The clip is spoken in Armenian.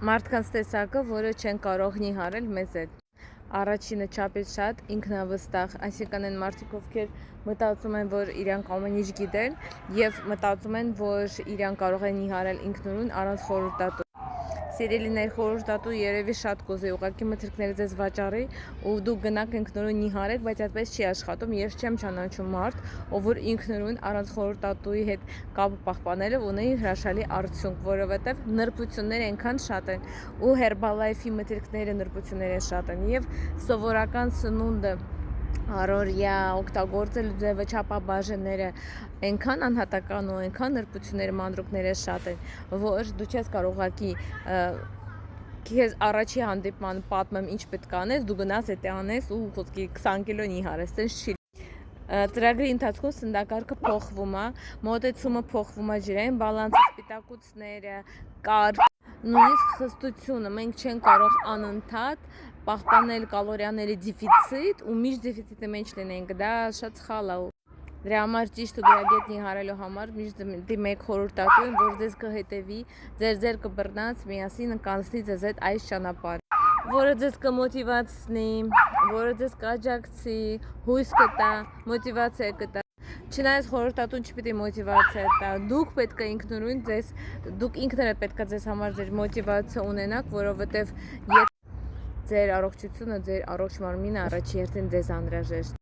Մարդկանց տեսակը, որը չեն կարող նիհարել մեզ հետ։ Առաջինը չափից շատ ինքնավստահ, այսինքն այն մարդիկ, ովքեր մտածում են, որ իրանք ամեն ինչ գիտեն եւ մտածում են, որ իրանք կարող են նիհարել ինքնուրույն առանց խորհրդատու։ Սիրելիներ, խորհրդատու երևի շատ կուզեի, ուղղակի մթերքները ձեզ վաճառի ու դուք գնաք ինքնուրույն նիհարեք, բայց այդպես չի աշխատում։ Ես չեմ ճանաչում մարդ, ով որ ինքնուրույն առանց խորհրդատուի հետ կապը պահպանելը ունի հրաշալի արդյունք, որովհետև նրբությունները այնքան շատ են ու Herbalife-ի մթերքները նրբությունները շատ են եւ սովորական սնունդը առօրյա օգտագործելու ձևը չափաբաժանները այնքան անհատական ու այնքան նրբությունները մանրուքները շատ են, որ դու չես կարողակի քեզ առաջի հանդիպման պատմեմ ինչ պետք է անես, դու գնաս դա անես ու խոսքի 20 կիլո նիհարես, տես չի։ Ծրագրի ընթացքում սննդակարգը փոխվում է, մոտեցումը փոխվում է ջրային բալանսը, սպիտակուցները, կարգ, նույնիսկ խստությունը։ Մենք չենք կարող անընդհատ պահպանել կալորիաների դեֆիցիտ ու միշտ դեֆիցիտի մեջ լինենք, դա շատ սխալ է։ Դրա համար ճիշտ ու գրագետ նիհարելու համար միշտ դիմեք խորհրդատուին, որ ձեզ կհետևի, ձեր ձեռքը բռնած միասին կանցնի ձեզ հետ այս ճանապարհը, որը ձեզ կմոտիվացնի, որը ձեզ կաջակցի, հույս կտա, մոտիվացիա կտա։ Չնայած խորհրդատուն չպիտի մոտիվացիա տա, դուք պետք է ինքնուրույն դուք ինքներդ պետք է ձեզ համար ձեր մոտիվացիա ունենաք, որովհետև ձեր առողջությունը, ձեր առողջ մարմինը առաջի հերթին ձեզ անհրաժեշտ։